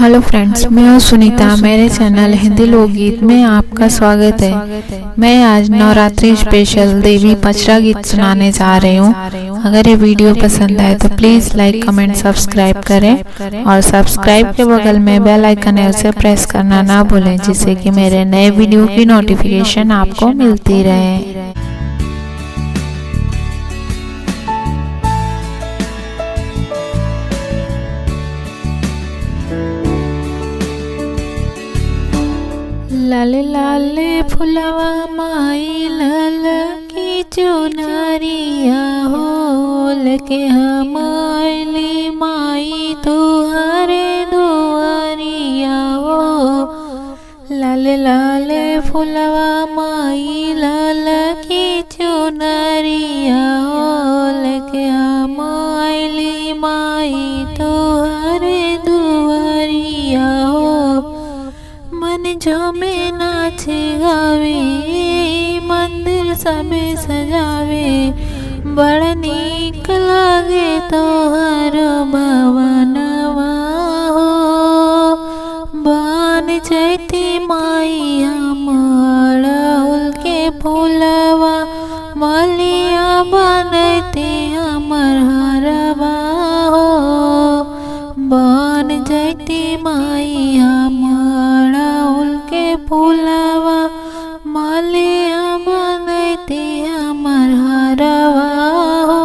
Hello friends, मैं हूँ सुनीता। मेरे चैनल हिंदी लोकगीत में आपका स्वागत है। मैं आज नवरात्रि स्पेशल देवी पचरा गीत सुनाने जा रही हूँ। अगर ये वीडियो पसंद आए तो प्लीज़ लाइक कमेंट सब्सक्राइब करें और सब्सक्राइब के बगल में बेल आइकन है उसे प्रेस करना ना भूलें, जिससे कि मेरे नए वीडियो की नोटिफिकेशन आपको मिलती रहे। लाले लाले फुलवा माई लाल की चुनरिया होल के हम आइली माई तुहरे दुआरिया हो। लाले लाले फुलवा माई लाल की चुनरिया होल के हम आइली माई तुहरे दुआरिया हो। मन झूमे नाचे गावे मंदिर सबे सजावे, बड़ नीक लागे तोहर भवनवा हो। बन जैती माई हम अड़हुल के फूलवा, मलिया बनैती हमर हरवा हो। बन जैती माई हम अड़हुल के फूलवा, मलिया बनैती हमर हरवा हो।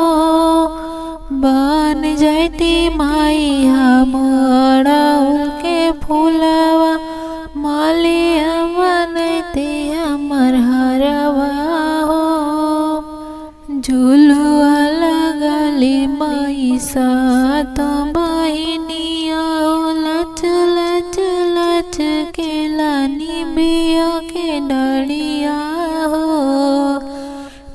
बन जैती माई हम अड़हुल के फूलवा, मलिया बनैती हमर हरवा हो। झुलुआ लगली माई सात बहिनिया, लच लच लच के लानी बिया के डरिया हो।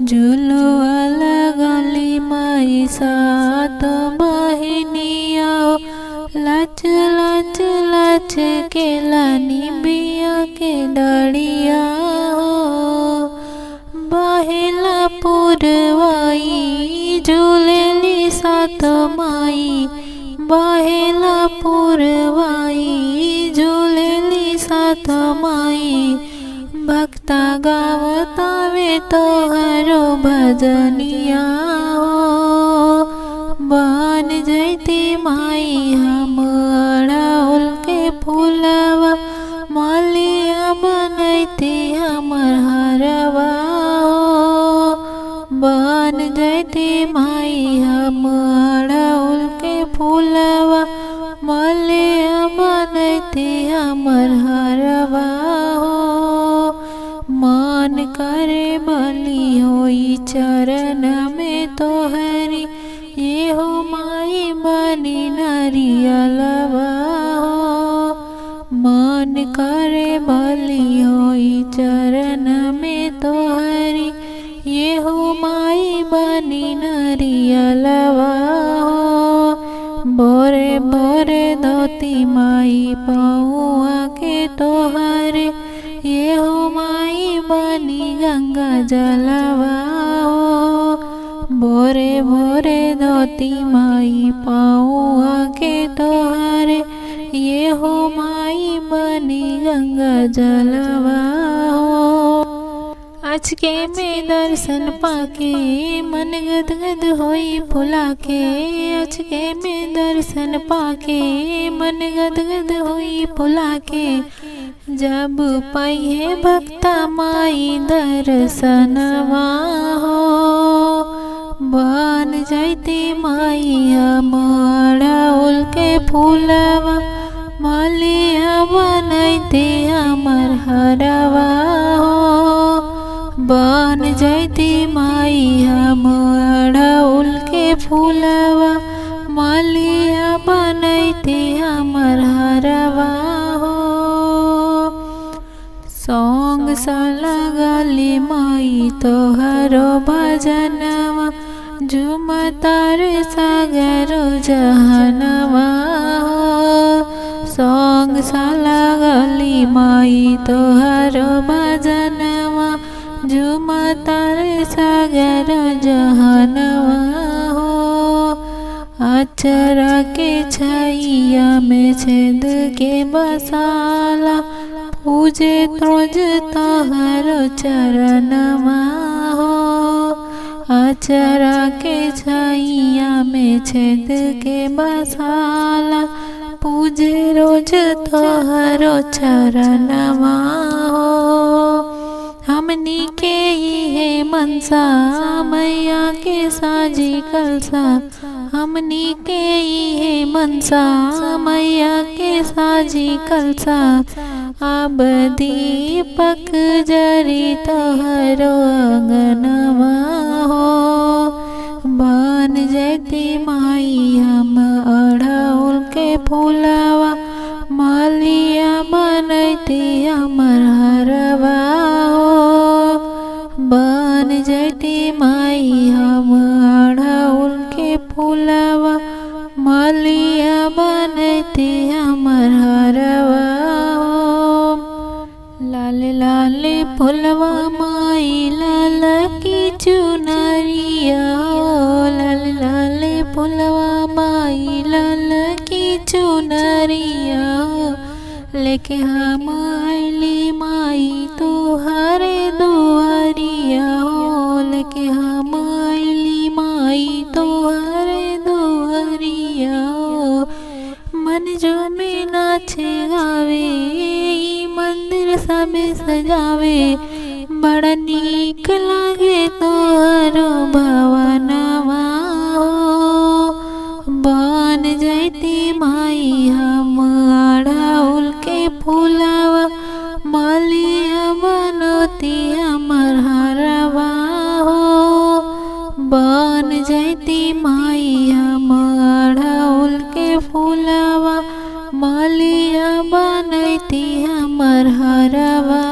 झुलुआ लगली माई सात बहिनिया, लच लच लच के लानी बिया के डरिया हो। बहेला पुरवाई झूलेली सात माई, बहेला पुरवाई झूलेली सात माई। भक्ता गावतावे तोहरो भजनिया हो। बन जैती माई हम अड़हुल के फूलवा, मलिया बनैती हमर हरवा हो। बन जैती माई हम अड़हुल के फूलवा, मलिया बनैती हमर हरवा हो। मन करे बलि होई चरण में तोहरी, ये हो माई बनी नरियलवा हो। मन करे बलि होई चरण में तोहरी, ये हो माई बनी नरियलवा हो। बोरे बोरे धोती माई पौआ के तोहरे, ये हो माई बनी गंगा जलवा हो। बोरे बोरे धोती माई पौआ के तोहरे, ये हो माई बनी गंगा जलवा हो। आज के में दर्शन पाके मन गदगद होई फुला के, आज के में दर्शन पाके मन गदगद होई फुला के। जब पाई है भक्ता माई दर्शनवा हो। बन जैती माई हम अड़हुल के फूलवा, मलिया बनैती हमर हरवा हो। बन जैती माई हम अड़हुल के फूलवा, मलिया बनैती हमर हरवा हो। सॉन्ग सा लगली माई तोहरो भजनवा, झुमतार सागरो जहनवा हो। सॉन्ग सा लगली माई तोहरो भजनवा, झुमतार सागर जहनवा हो। आचरा के छैया में छेद के बसाला पूजे त्रोज तोहरो चरणवा हो। आचरा के छैया में छेद के बसाला पूजे रोज तोहरो चरणवा हो। हमनी के ये मनसा मैया के साजी कलसा हमनी के ये मनसा मैया के साजी कलसा अब दीपक जरी तोहरो अंगनवा हो। बन जैती माई हम अड़हुल के फूलवा मालिया बनैती हमर हरवा हो। बन जैती माई हम अड़हुल के फूलवा मालिया बनैती हमर हरवा हो। लाले लाले फुलवा माई लाल की चुनरिया हो। लाले लाले फुलवा माई लाल की चुनरिया हो। लेके हम आइली माई तुहरे दुआरिया हो। लेके हम आइली माई तुहरे दुआरिया हो। मन जो में नाचे गावे मंदिर सब सजावे बड़ा नीक लागे तोहरो भवनवा हो। बन जैती माई हम अड़हुल के फूलवा मालिया बनोती हमर हरवा हो। बन जैती माई हम अड़हुल के फूलवा मालिया बनैती हमर हरवा।